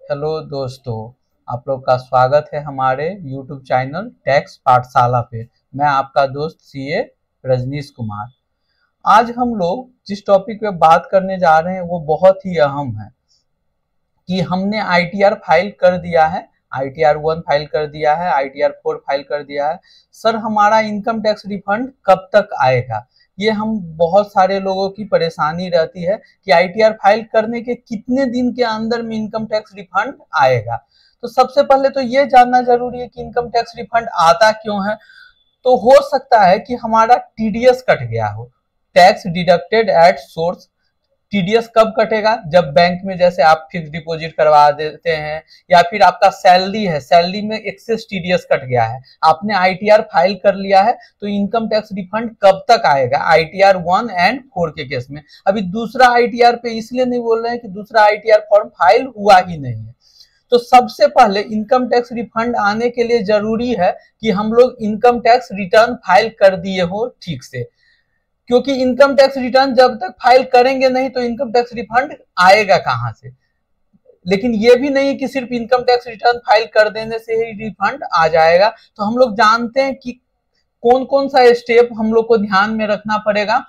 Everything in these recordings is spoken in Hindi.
हेलो दोस्तों, आप लोग का स्वागत है हमारे YouTube चैनल टैक्स पाठशाला पे। मैं आपका दोस्त सीए रजनीश कुमार। आज हम लोग जिस टॉपिक पे बात करने जा रहे हैं वो बहुत ही अहम है कि हमने आईटीआर फाइल कर दिया है, आईटीआर 1 फाइल कर दिया है, आईटीआर 4 फाइल कर दिया है। सर, हमारा इनकम टैक्स रिफंड कब तक आएगा? ये हम बहुत सारे लोगों की परेशानी रहती है कि आईटीआर फाइल करने के कितने दिन के अंदर में इनकम टैक्स रिफंड आएगा। तो सबसे पहले तो ये जानना जरूरी है कि इनकम टैक्स रिफंड आता क्यों है। तो हो सकता है कि हमारा टीडीएस कट गया हो, tax deducted at source. TDS कब कटेगा? जब बैंक में जैसे आप फिक्स डिपॉजिट करवा देते हैं या फिर आपका सैलरी है, सैलरी में एक्सेस टीडीएस कट गया है, आपने आईटीआर फाइल कर लिया है, तो इनकम टैक्स रिफंड कब तक आएगा? आईटीआर 1 एंड 4 के केस में। अभी दूसरा आईटीआर पे इसलिए नहीं बोल रहे हैं कि दूसरा आईटीआर फॉर्म फाइल हुआ ही नहीं है। तो सबसे पहले इनकम टैक्स रिफंड आने के लिए जरूरी है कि हम लोग इनकम टैक्स रिटर्न फाइल कर दिए हो ठीक से, क्योंकि इनकम टैक्स रिटर्न जब तक फाइल करेंगे नहीं तो इनकम टैक्स रिफंड आएगा कहां से। लेकिन ये भी नहीं कि सिर्फ इनकम टैक्स रिटर्न फाइल कर देने से ही रिफंड आ जाएगा। तो हम लोग जानते हैं कि कौन कौन सा स्टेप हम लोग को ध्यान में रखना पड़ेगा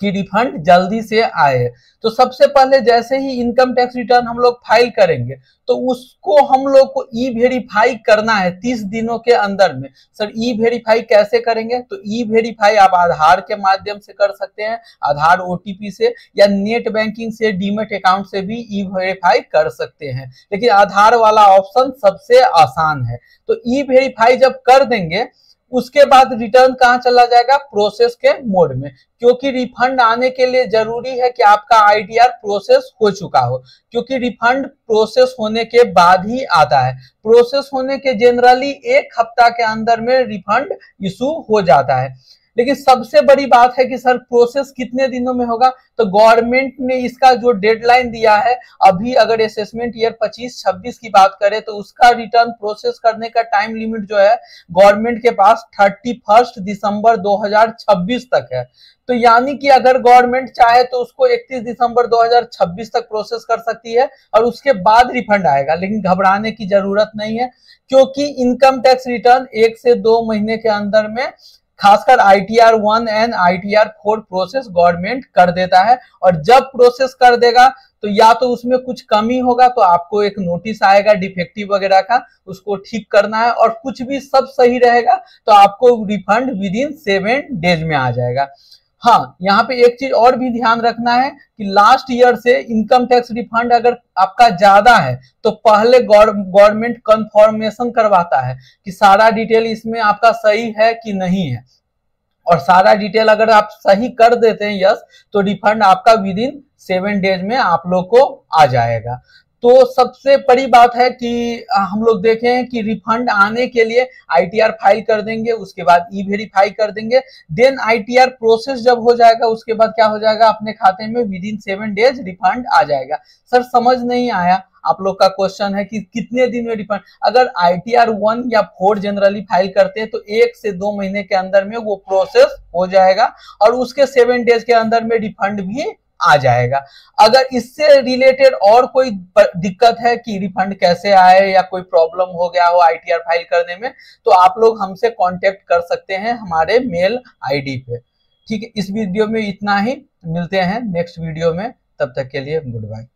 कि रिफंड जल्दी से आए। तो सबसे पहले जैसे ही इनकम टैक्स रिटर्न हम लोग फाइल करेंगे तो उसको हम लोग को ई वेरीफाई करना है 30 दिनों के अंदर में। सर, ई वेरीफाई कैसे करेंगे? तो ई वेरीफाई आप आधार के माध्यम से कर सकते हैं, आधार ओटीपी से, या नेट बैंकिंग से, डीमेट अकाउंट से भी ई वेरीफाई कर सकते हैं। लेकिन आधार वाला ऑप्शन सबसे आसान है। तो ई वेरीफाई जब कर देंगे उसके बाद रिटर्न कहां चला जाएगा? प्रोसेस के मोड में, क्योंकि रिफंड आने के लिए जरूरी है कि आपका आईटीआर प्रोसेस हो चुका हो, क्योंकि रिफंड प्रोसेस होने के बाद ही आता है। प्रोसेस होने के जनरली 1 हफ्ता के अंदर में रिफंड इशू हो जाता है। लेकिन सबसे बड़ी बात है कि सर प्रोसेस कितने दिनों में होगा? तो गवर्नमेंट ने इसका जो डेडलाइन दिया है, अभी अगर असेसमेंट ईयर 25-26 की बात करें तो उसका रिटर्न प्रोसेस करने का टाइम लिमिट जो है गवर्नमेंट के पास 31 दिसंबर 2026 तक है। तो यानी कि अगर गवर्नमेंट चाहे तो उसको 31 दिसंबर 2026 तक प्रोसेस कर सकती है और उसके बाद रिफंड आएगा। लेकिन घबराने की जरूरत नहीं है, क्योंकि इनकम टैक्स रिटर्न 1 से 2 महीने के अंदर में खासकर ITR 1 and ITR 4 process government कर देता है। और जब प्रोसेस कर देगा तो या तो उसमें कुछ कमी होगा तो आपको एक नोटिस आएगा डिफेक्टिव वगैरह का, उसको ठीक करना है, और कुछ भी सब सही रहेगा तो आपको रिफंड विद इन 7 डेज में आ जाएगा। हाँ, यहाँ पे एक चीज और भी ध्यान रखना है कि लास्ट ईयर से इनकम टैक्स रिफंड अगर आपका ज्यादा है तो पहले गवर्नमेंट कंफर्मेशन करवाता है कि सारा डिटेल इसमें आपका सही है कि नहीं है, और सारा डिटेल अगर आप सही कर देते हैं यस, तो रिफंड आपका विद इन 7 डेज में आप लोग को आ जाएगा। तो सबसे बड़ी बात है कि हम लोग देखें कि रिफंड आने के लिए आईटीआर फाइल कर देंगे, उसके बाद ई वेरीफाई कर देंगे, देन आईटीआर प्रोसेस जब हो जाएगा उसके बाद क्या हो जाएगा? अपने खाते में विद इन 7 डेज रिफंड आ जाएगा। सर, समझ नहीं आया? आप लोग का क्वेश्चन है कि कितने दिन में रिफंड? अगर आईटीआर 1 या 4 जनरली फाइल करते हैं तो 1 से 2 महीने के अंदर में वो प्रोसेस हो जाएगा और उसके 7 डेज के अंदर में रिफंड भी आ जाएगा। अगर इससे रिलेटेड और कोई दिक्कत है कि रिफंड कैसे आए या कोई प्रॉब्लम हो गया हो आईटीआर फाइल करने में, तो आप लोग हमसे कांटेक्ट कर सकते हैं हमारे मेल आईडी पे। ठीक है, इस वीडियो में इतना ही, मिलते हैं नेक्स्ट वीडियो में, तब तक के लिए गुड बाय।